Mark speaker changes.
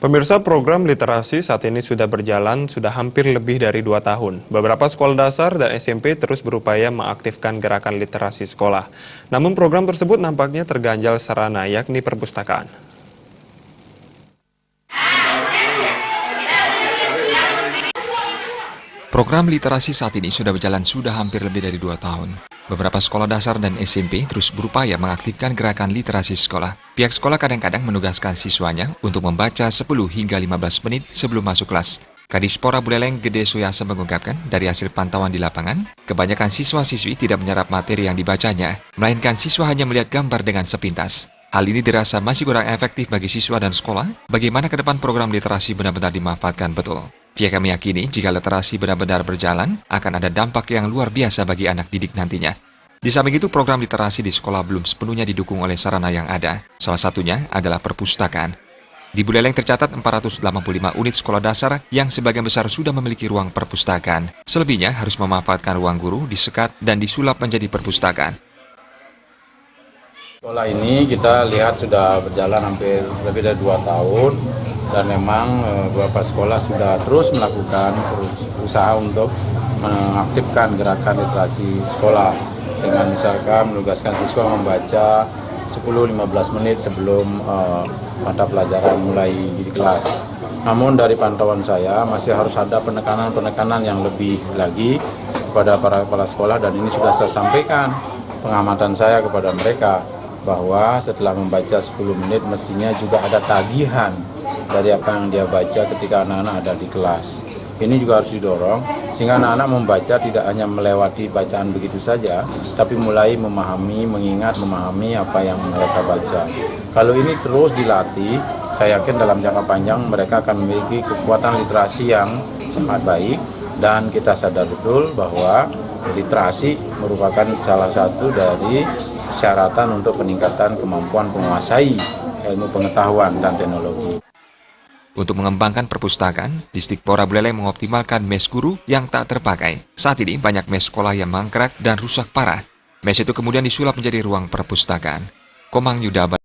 Speaker 1: Pemirsa, program literasi saat ini sudah berjalan hampir lebih dari 2 tahun. Beberapa sekolah dasar dan SMP terus berupaya mengaktifkan gerakan literasi sekolah. Namun program tersebut nampaknya terganjal sarana, yakni perpustakaan.
Speaker 2: Program literasi saat ini sudah berjalan hampir lebih dari 2 tahun. Beberapa sekolah dasar dan SMP terus berupaya mengaktifkan gerakan literasi sekolah. Pihak sekolah kadang-kadang menugaskan siswanya untuk membaca 10 hingga 15 menit sebelum masuk kelas. Kadispora Buleleng Gede Suyasa mengungkapkan dari hasil pantauan di lapangan, kebanyakan siswa-siswi tidak menyerap materi yang dibacanya, melainkan siswa hanya melihat gambar dengan sepintas. Hal ini dirasa masih kurang efektif bagi siswa dan sekolah. Bagaimana ke depan program literasi benar-benar dimanfaatkan betul? Pihak meyakini jika literasi benar-benar berjalan, akan ada dampak yang luar biasa bagi anak didik nantinya. Di samping itu, program literasi di sekolah belum sepenuhnya didukung oleh sarana yang ada. Salah satunya adalah perpustakaan. Di Buleleng tercatat 485 unit sekolah dasar yang sebagian besar sudah memiliki ruang perpustakaan. Selebihnya harus memanfaatkan ruang guru, disekat, dan disulap menjadi perpustakaan.
Speaker 3: Sekolah ini kita lihat sudah berjalan hampir lebih dari 2 tahun dan memang beberapa sekolah sudah terus melakukan usaha untuk mengaktifkan gerakan literasi sekolah dengan misalkan menugaskan siswa membaca 10-15 menit sebelum mata pelajaran mulai di kelas. Namun dari pantauan saya masih harus ada penekanan yang lebih lagi kepada para kepala sekolah, dan ini sudah saya sampaikan pengamatan saya kepada mereka bahwa setelah membaca 10 menit mestinya juga ada tagihan dari apa yang dia baca ketika anak-anak ada di kelas. Ini juga harus didorong sehingga anak-anak membaca tidak hanya melewati bacaan begitu saja, tapi mulai memahami apa yang mereka baca. Kalau ini terus dilatih, saya yakin dalam jangka panjang mereka akan memiliki kekuatan literasi yang sangat baik, dan kita sadar betul bahwa literasi merupakan salah satu dari persyaratan untuk peningkatan kemampuan menguasai ilmu pengetahuan dan teknologi.
Speaker 2: Untuk mengembangkan perpustakaan, Distikpora Buleleng mengoptimalkan mes guru yang tak terpakai. Saat ini banyak mes sekolah yang mangkrak dan rusak parah. Mes itu kemudian disulap menjadi ruang perpustakaan. Komang Yuda